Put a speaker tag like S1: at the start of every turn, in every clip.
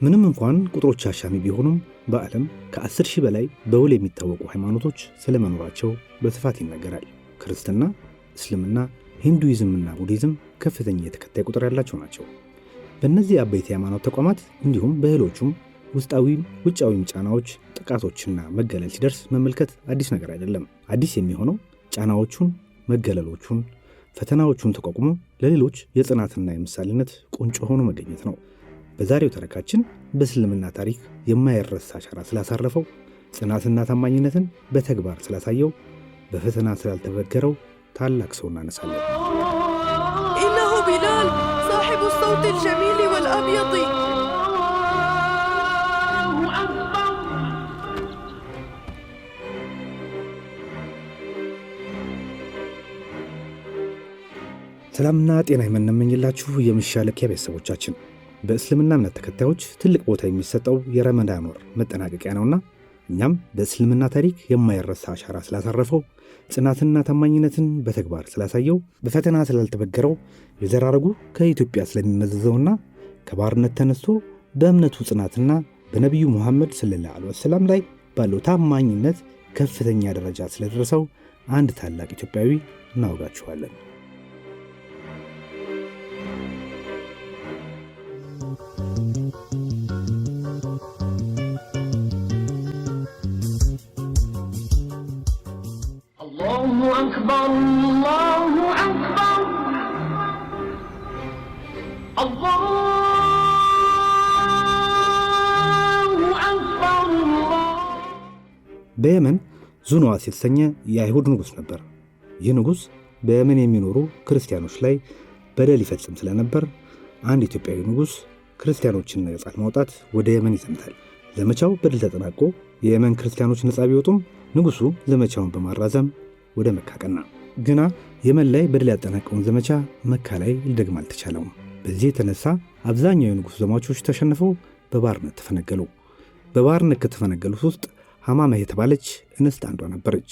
S1: ምንም እንኳን ቁጥሮች አሻሚ ቢሆኑም በዓለም ከ10,000 በላይ በውል የሚታወቁ ሃይማኖቶች ስለመኖራቸው በስፋት ይነገራል። ክርስትና፣ እስልምና፣ ሂንዱይዝምና ቡዲዝም ከፍተኛ የተከታይ ቁጥር ያላቸው ናቸው። በእነዚህ አበይት የሃይማኖት ተቋማት እንዲሁም በእህሎቹም ውስጣዊም ውጫዊም ጫናዎች፣ ጥቃቶችና መገለል ሲደርስ መመልከት አዲስ ነገር አይደለም። አዲስ የሚሆነው ጫናዎቹን፣ መገለሎቹን፣ ፈተናዎቹን ተቋቁሞ ለሌሎች የጽናትና የምሳሌነት ቁንጮ ሆኖ መገኘት ነው። በዛሬው ተረካችን በእስልምና ታሪክ የማይረሳ አሻራ ስላሳረፈው፣ ጽናትና ታማኝነትን በተግባር ስላሳየው፣ በፈተና ስላልተበገረው ታላቅ ሰው እናነሳለን።
S2: إنه بلال صاحب الصوت الجميل والأبيض.
S1: ሰላምና ጤና የምንመኝላችሁ የምሻለኪያ ቤተሰቦቻችን፣ በእስልምና እምነት ተከታዮች ትልቅ ቦታ የሚሰጠው የረመዳን ወር መጠናቀቂያ ነውና እኛም በእስልምና ታሪክ የማይረሳ አሻራ ስላሳረፈው፣ ጽናትና ታማኝነትን በተግባር ስላሳየው፣ በፈተና ስላልተበገረው፣ የዘራረጉ ከኢትዮጵያ ስለሚመዘዘውና ከባርነት ተነስቶ በእምነቱ ጽናትና በነቢዩ ሙሐመድ ሰለላሁ ዐለይሂ ወሰለም ላይ ባለው ታማኝነት ከፍተኛ ደረጃ ስለደረሰው አንድ ታላቅ ኢትዮጵያዊ እናወጋችኋለን።
S3: الله أكبر الله أكبر الله أكبر الله
S1: በየመን ዙኑዋስ የተሰኘ የአይሁድ ንጉሥ ነበር። ይህ ንጉሥ በየመን የሚኖሩ ክርስቲያኖች ላይ በደል ይፈጽም ስለነበር አንድ ኢትዮጵያዊ ንጉሥ ክርስቲያኖችን ነፃ ለማውጣት ወደ የመን ይዘምታል። ዘመቻው በድል ተጠናቆ የየመን ክርስቲያኖች ነፃ ቢወጡም ንጉሡ ዘመቻውን በማራዘም ወደ መካ ቀና። ግና የመን ላይ በድል ያጠናቀውን ዘመቻ መካ ላይ ሊደግም አልተቻለውም። በዚህ የተነሳ አብዛኛው የንጉሡ ዘማቾች ተሸንፈው በባርነት ተፈነገሉ። በባርነት ከተፈነገሉት ውስጥ ሐማመህ የተባለች እንስት አንዷ ነበረች።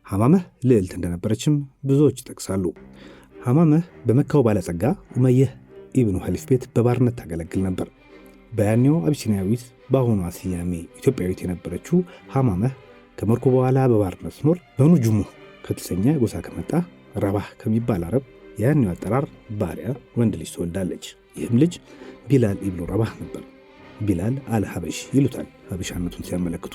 S1: ሐማመህ ልዕልት እንደነበረችም ብዙዎች ይጠቅሳሉ። ሐማመህ በመካው ባለጸጋ ኡመየህ ኢብኑ ኸሊፍ ቤት በባርነት ታገለግል ነበር። በያኔው አቢሲኒያዊት በአሁኗ ስያሜ ኢትዮጵያዊት የነበረችው ሐማመህ ከመርኮ በኋላ በባርነት ኖር በኑ ጁሙህ ከተሰኘ ጎሳ ከመጣ ረባህ ከሚባል አረብ ያኔው አጠራር ባሪያ ወንድ ልጅ ትወልዳለች። ይህም ልጅ ቢላል ኢብኑ ረባህ ነበር። ቢላል አልሐበሽ ይሉታል ሀበሻነቱን ሲያመለክቱ።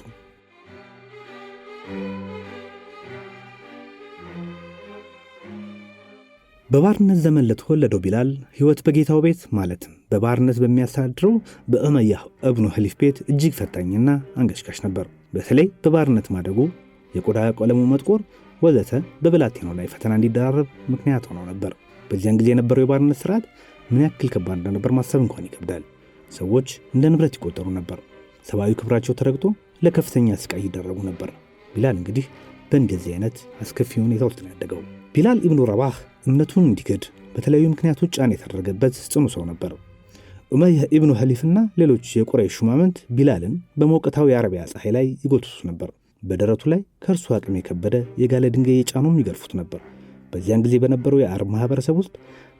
S1: በባርነት ዘመን ለተወለደው ቢላል ሕይወት በጌታው ቤት ማለትም በባርነት በሚያስተዳድረው በኡመያህ ኢብኑ ኸሊፍ ቤት እጅግ ፈታኝና አንገሽጋሽ ነበር። በተለይ በባርነት ማደጉ፣ የቆዳ ቀለሙ መጥቆር ወዘተ በብላቴናው ላይ ፈተና እንዲደራረብ ምክንያት ሆኖ ነበር። በዚያን ጊዜ የነበረው የባርነት ስርዓት ምን ያክል ከባድ እንደነበር ማሰብ እንኳን ይከብዳል። ሰዎች እንደ ንብረት ይቆጠሩ ነበር። ሰብአዊ ክብራቸው ተረግጦ ለከፍተኛ ስቃይ ይደረጉ ነበር። ቢላል እንግዲህ በእንደዚህ አይነት አስከፊ ሁኔታ ውስጥ ነው ያደገው። ቢላል ኢብኑ ረባህ እምነቱን እንዲክድ በተለያዩ ምክንያቶች ጫና የተደረገበት ጽኑ ሰው ነበር። ኡመይህ ኢብኑ ኸሊፍና ሌሎች የቁረይሽ ሹማምንት ቢላልን በሞቃታው የአረቢያ ፀሐይ ላይ ይጎትቱት ነበር። በደረቱ ላይ ከእርሱ አቅም የከበደ የጋለ ድንጋይ የጫኑም ይገርፉት ነበር። በዚያን ጊዜ በነበረው የአረብ ማህበረሰብ ውስጥ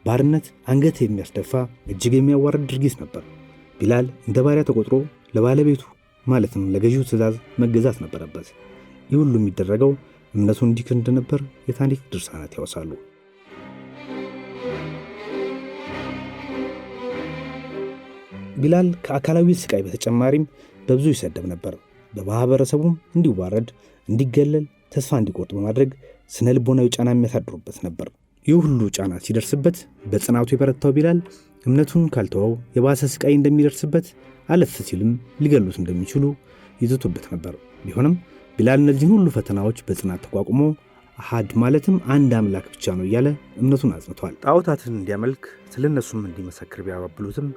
S1: ባርነት አንገት የሚያስደፋ እጅግ የሚያዋርድ ድርጊት ነበር። ቢላል እንደ ባሪያ ተቆጥሮ ለባለቤቱ ማለትም ለገዢው ትእዛዝ መገዛት ነበረበት። ይህ ሁሉ የሚደረገው እምነቱን እንዲክድ እንደነበር የታሪክ ድርሳናት ያወሳሉ። ቢላል ከአካላዊ ስቃይ በተጨማሪም በብዙ ይሰደብ ነበር። በማህበረሰቡም እንዲዋረድ፣ እንዲገለል፣ ተስፋ እንዲቆርጥ በማድረግ ስነ ልቦናዊ ጫና የሚያሳድሩበት ነበር። ይህ ሁሉ ጫና ሲደርስበት በጽናቱ የበረታው ቢላል እምነቱን ካልተወው የባሰ ስቃይ እንደሚደርስበት፣ አለፍ ሲልም ሊገሉት እንደሚችሉ ይዘቱበት ነበር። ቢሆንም ቢላል እነዚህን ሁሉ ፈተናዎች በጽናት ተቋቁሞ አሃድ ማለትም አንድ አምላክ ብቻ ነው እያለ እምነቱን አጽንቷል። ጣዖታትን እንዲያመልክ ስለነሱም እንዲመሰክር ቢያባብሉትም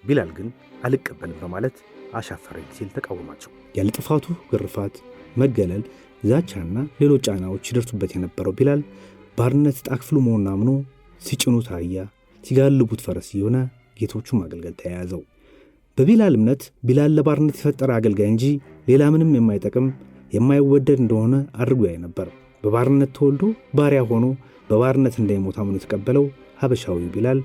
S1: ቢላል ግን አልቀበልም በማለት አሻፈረኝ ሲል ተቃወማቸው። ያለ ጥፋቱ ግርፋት፣ መገለል፣ ዛቻና ሌሎች ጫናዎች ይደርሱበት የነበረው ቢላል ባርነት ጣክፍሉ መሆኑን አምኖ ሲጭኑት አህያ ሲጋልቡት ፈረስ የሆነ ጌቶቹን ማገልገል ተያያዘው። በቢላል እምነት ቢላል ለባርነት የፈጠረ አገልጋይ እንጂ ሌላ ምንም የማይጠቅም የማይወደድ እንደሆነ አድርጎ ያይ ነበር። በባርነት ተወልዶ ባሪያ ሆኖ በባርነት እንዳይሞት አምኖ የተቀበለው ሀበሻዊው ቢላል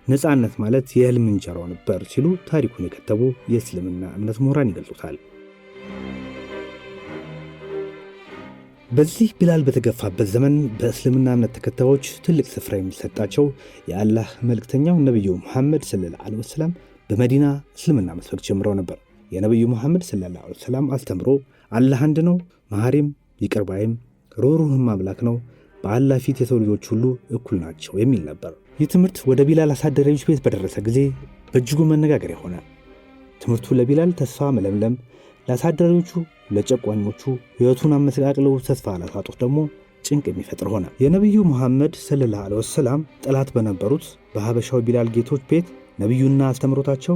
S1: ነፃነት ማለት የህልም እንጀራው ነበር ሲሉ ታሪኩን የከተቡ የእስልምና እምነት ምሁራን ይገልጹታል። በዚህ ቢላል በተገፋበት ዘመን በእስልምና እምነት ተከታዮች ትልቅ ስፍራ የሚሰጣቸው የአላህ መልእክተኛው ነብዩ መሐመድ ሰለላሁ ዐለይሂ ወሰለም በመዲና እስልምና መስበክ ጀምረው ነበር። የነብዩ መሐመድ ሰለላሁ ዐለይሂ ወሰለም አስተምሮ አላህ አንድ ነው፣ መሐሪም ይቅር ባይም ሩህሩህም አምላክ ነው፣ በአላህ ፊት የሰው ልጆች ሁሉ እኩል ናቸው የሚል ነበር። ይህ ትምህርት ወደ ቢላል አሳዳሪዎች ቤት በደረሰ ጊዜ በእጅጉ መነጋገሪያ ሆነ። ትምህርቱ ለቢላል ተስፋ መለምለም፣ ለአሳዳሪዎቹ ለጨቋኞቹ ሕይወቱን አመሰቃቅለው ተስፋ ላሳጡት ደግሞ ጭንቅ የሚፈጥር ሆነ። የነቢዩ መሐመድ ሰለላሁ ዐለይሂ ወሰለም ጠላት በነበሩት በሀበሻው ቢላል ጌቶች ቤት ነቢዩና አስተምሮታቸው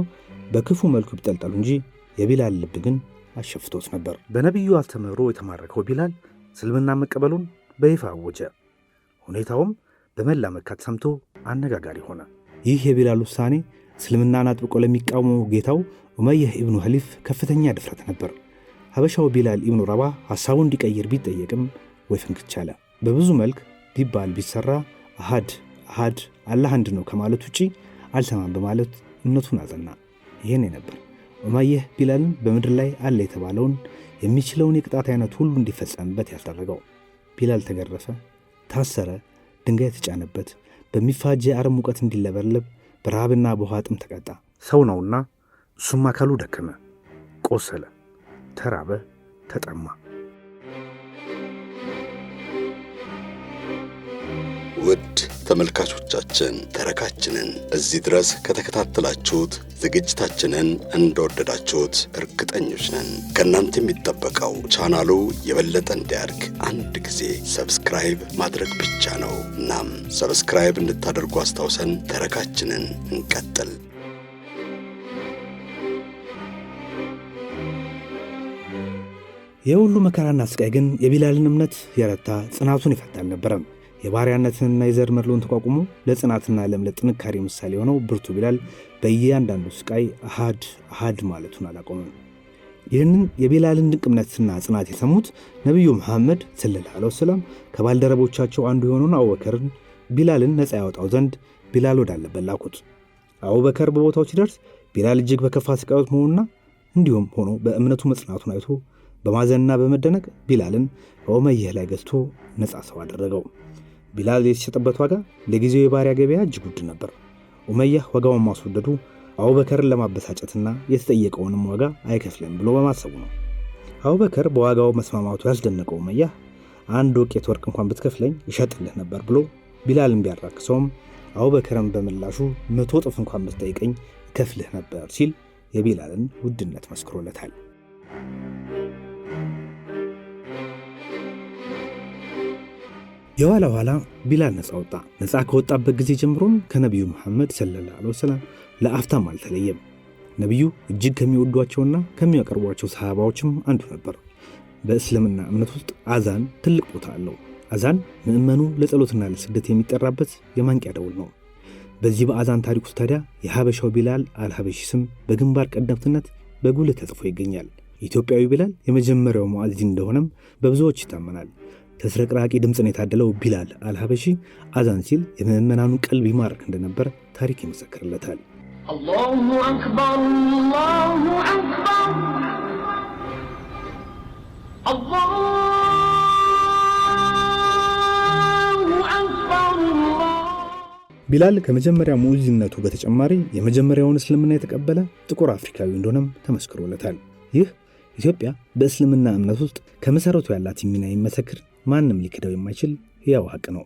S1: በክፉ መልኩ ይጠልጠሉ እንጂ የቢላል ልብ ግን አሸፍቶት ነበር። በነቢዩ አስተምህሮ የተማረከው ቢላል እስልምና መቀበሉን በይፋ አወጀ። ሁኔታውም በመላ መካ ተሰምቶ አነጋጋሪ ሆነ። ይህ የቢላል ውሳኔ እስልምናን አጥብቆ ለሚቃወመው ጌታው ኡመይህ ኢብኑ ኸሊፍ ከፍተኛ ድፍረት ነበር። ሀበሻው ቢላል ኢብኑ ረባህ ሐሳቡን እንዲቀይር ቢጠየቅም ወይ ፍንክች አለ። በብዙ መልክ ቢባል ቢሰራ አሃድ አላህ አንድ ነው ከማለት ውጪ አልሰማም በማለት እምነቱን አጸና። ይሄኔ ነበር ኡመይህ ቢላልን በምድር ላይ አለ የተባለውን የሚችለውን የቅጣት አይነት ሁሉ እንዲፈጸምበት ያስደረገው። ቢላል ተገረፈ፣ ታሰረ፣ ድንጋይ ተጫነበት፣ በሚፋጀ የአረም ሙቀት እንዲለበለብ በረሃብና በውሃ ጥም ተቀጣ። ሰው ነውና እሱም አካሉ ደከመ፣ ቆሰለ፣ ተራበ፣ ተጠማ።
S4: ውድ ተመልካቾቻችን ተረካችንን እዚህ ድረስ ከተከታተላችሁት ዝግጅታችንን እንደወደዳችሁት እርግጠኞች ነን። ከእናንተ የሚጠበቀው ቻናሉ የበለጠ እንዲያድግ አንድ ጊዜ ሰብስክራይብ ማድረግ ብቻ ነው። እናም ሰብስክራይብ እንድታደርጉ አስታውሰን ተረካችንን እንቀጥል።
S1: የሁሉ መከራና ስቃይ ግን የቢላልን እምነት ያረታ ጽናቱን ይፈታ አልነበረም። የባሪያነትንና የዘር መድሎን ተቋቁሞ ለጽናትና ለእምነት ጥንካሬ ምሳሌ የሆነው ብርቱ ቢላል በየአንዳንዱ ስቃይ አሃድ ማለቱን አላቆመም። ይህንን የቢላልን ድንቅ እምነትና ጽናት የሰሙት ነቢዩ መሐመድ ሰለላሁ ዐለይሂ ወሰለም ከባልደረቦቻቸው አንዱ የሆነውን አቡበከርን ቢላልን ነፃ ያወጣው ዘንድ ቢላል ወዳለበት ላኩት። አቡበከር በቦታው ሲደርስ ቢላል እጅግ በከፋ ስቃይ ውስጥ መሆኑና እንዲሁም ሆኖ በእምነቱ መጽናቱን አይቶ በማዘንና በመደነቅ ቢላልን በኡመይህ ላይ ገዝቶ ነፃ ሰው አደረገው። ቢላል የተሸጠበት ዋጋ ለጊዜው የባሪያ ገበያ እጅግ ውድ ነበር። ኡመይህ ዋጋውን ማስወደዱ አቡበከርን ለማበሳጨትና የተጠየቀውንም ዋጋ አይከፍልም ብሎ በማሰቡ ነው። አቡበከር በዋጋው መስማማቱ ያስደነቀው ኡመይህ አንድ ወቄት ወርቅ እንኳን ብትከፍለኝ እሸጥልህ ነበር ብሎ ቢላልን ቢያራክሰውም አቡበከርን በምላሹ 100 እጥፍ እንኳን ብትጠይቀኝ እከፍልህ ነበር ሲል የቢላልን ውድነት መስክሮለታል። የኋላ ኋላ ቢላል ነፃ ወጣ። ነፃ ከወጣበት ጊዜ ጀምሮም ከነቢዩ መሐመድ ሰለላሁ ዐለይሂ ወሰለም ለአፍታም አልተለየም። ነቢዩ እጅግ ከሚወዷቸውና ከሚያቀርቧቸው ሰሃባዎችም አንዱ ነበር። በእስልምና እምነት ውስጥ አዛን ትልቅ ቦታ አለው። አዛን ምዕመኑ ለጸሎትና ለስግደት የሚጠራበት የማንቂያ ደውል ነው። በዚህ በአዛን ታሪክ ውስጥ ታዲያ የሀበሻው ቢላል አልሀበሺ ስም በግንባር ቀደምትነት በጉልህ ተጽፎ ይገኛል። ኢትዮጵያዊ ቢላል የመጀመሪያው ሙአዚን እንደሆነም በብዙዎች ይታመናል። ተስረቅራቂ ድምፅን የታደለው ቢላል አልሀበሺ አዛን ሲል የምዕመናኑን ቀልብ ይማርክ እንደነበር ታሪክ ይመሰክርለታል።
S3: አላሁ አክበር አላሁ አክበር አላሁ አክበር።
S1: ቢላል ከመጀመሪያ ሙእዚንነቱ በተጨማሪ የመጀመሪያውን እስልምና የተቀበለ ጥቁር አፍሪካዊ እንደሆነም ተመስክሮለታል። ይህ ኢትዮጵያ በእስልምና እምነት ውስጥ ከመሰረቱ ያላት ሚና የሚመሰክር ማንም ሊክደው የማይችል ሕያው ሐቅ ነው።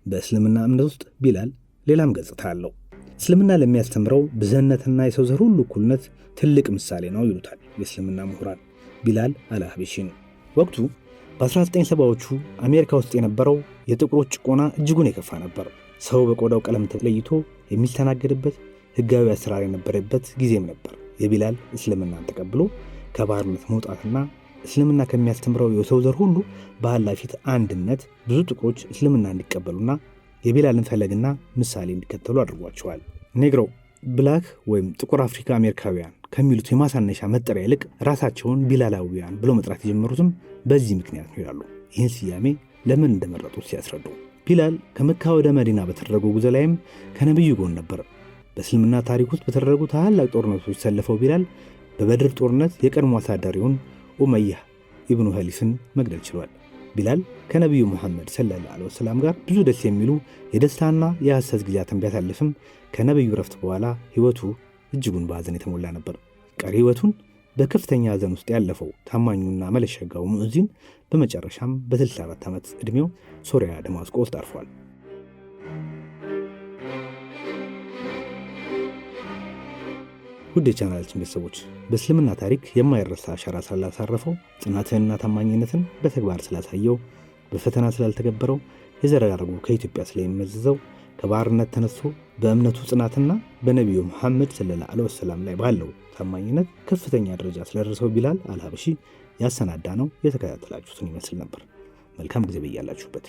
S1: በእስልምና እምነት ውስጥ ቢላል ሌላም ገጽታ አለው። እስልምና ለሚያስተምረው ብዝህነትና የሰው ዘር ሁሉ እኩልነት ትልቅ ምሳሌ ነው ይሉታል የእስልምና ምሁራን። ቢላል አልሀበሺ ነው። ወቅቱ በ1970ዎቹ አሜሪካ ውስጥ የነበረው የጥቁሮች ጭቆና እጅጉን የከፋ ነበር። ሰው በቆዳው ቀለም ተለይቶ የሚስተናገድበት ሕጋዊ አሰራር የነበረበት ጊዜም ነበር። የቢላል እስልምናን ተቀብሎ ከባርነት መውጣትና እስልምና ከሚያስተምረው የሰው ዘር ሁሉ በአላህ ፊት አንድነት ብዙ ጥቁሮች እስልምና እንዲቀበሉና የቢላልን ፈለግና ምሳሌ እንዲከተሉ አድርጓቸዋል። ኔግሮ ብላክ ወይም ጥቁር አፍሪካ አሜሪካውያን ከሚሉት የማሳነሻ መጠሪያ ይልቅ ራሳቸውን ቢላላውያን ብሎ መጥራት የጀመሩትም በዚህ ምክንያት ነው ይላሉ። ይህን ስያሜ ለምን እንደመረጡት ሲያስረዱ ቢላል ከመካ ወደ መዲና በተደረገው ጉዞ ላይም ከነብዩ ጎን ነበር። በእስልምና ታሪክ ውስጥ በተደረጉ ታላላቅ ጦርነቶች ተሰለፈው ቢላል በበድር ጦርነት የቀድሞ አሳዳሪውን ኡመያህ ኢብኑ ኸሊፍን መግደል ችሏል። ቢላል ከነቢዩ ሙሐመድ ሰለላሁ ዐለይሂ ወሰለም ጋር ብዙ ደስ የሚሉ የደስታና የሐሰት ጊዜያትን ቢያሳልፍም ከነቢዩ ረፍት በኋላ ሕይወቱ እጅጉን በሐዘን የተሞላ ነበር። ቀሪ ሕይወቱን በከፍተኛ ሐዘን ውስጥ ያለፈው ታማኙና መለሸጋው ሙእዚን በመጨረሻም በ64 ዓመት ዕድሜው ሶሪያ ደማስቆ ውስጥ አርፏል። ውድ የቻናላችን ቤተሰቦች በእስልምና ታሪክ የማይረሳ አሻራ ስላሳረፈው ጽናትንና ታማኝነትን በተግባር ስላሳየው በፈተና ስላልተገበረው የዘረጋርጉ ከኢትዮጵያ ስለሚመዝዘው ከባርነት ተነስቶ በእምነቱ ጽናትና በነቢዩ መሐመድ ሰለላሁ ዐለይሂ ወሰለም ላይ ባለው ታማኝነት ከፍተኛ ደረጃ ስለደረሰው ቢላል አልሐበሺ ያሰናዳ ነው የተከታተላችሁትን ይመስል ነበር። መልካም ጊዜ በያላችሁበት።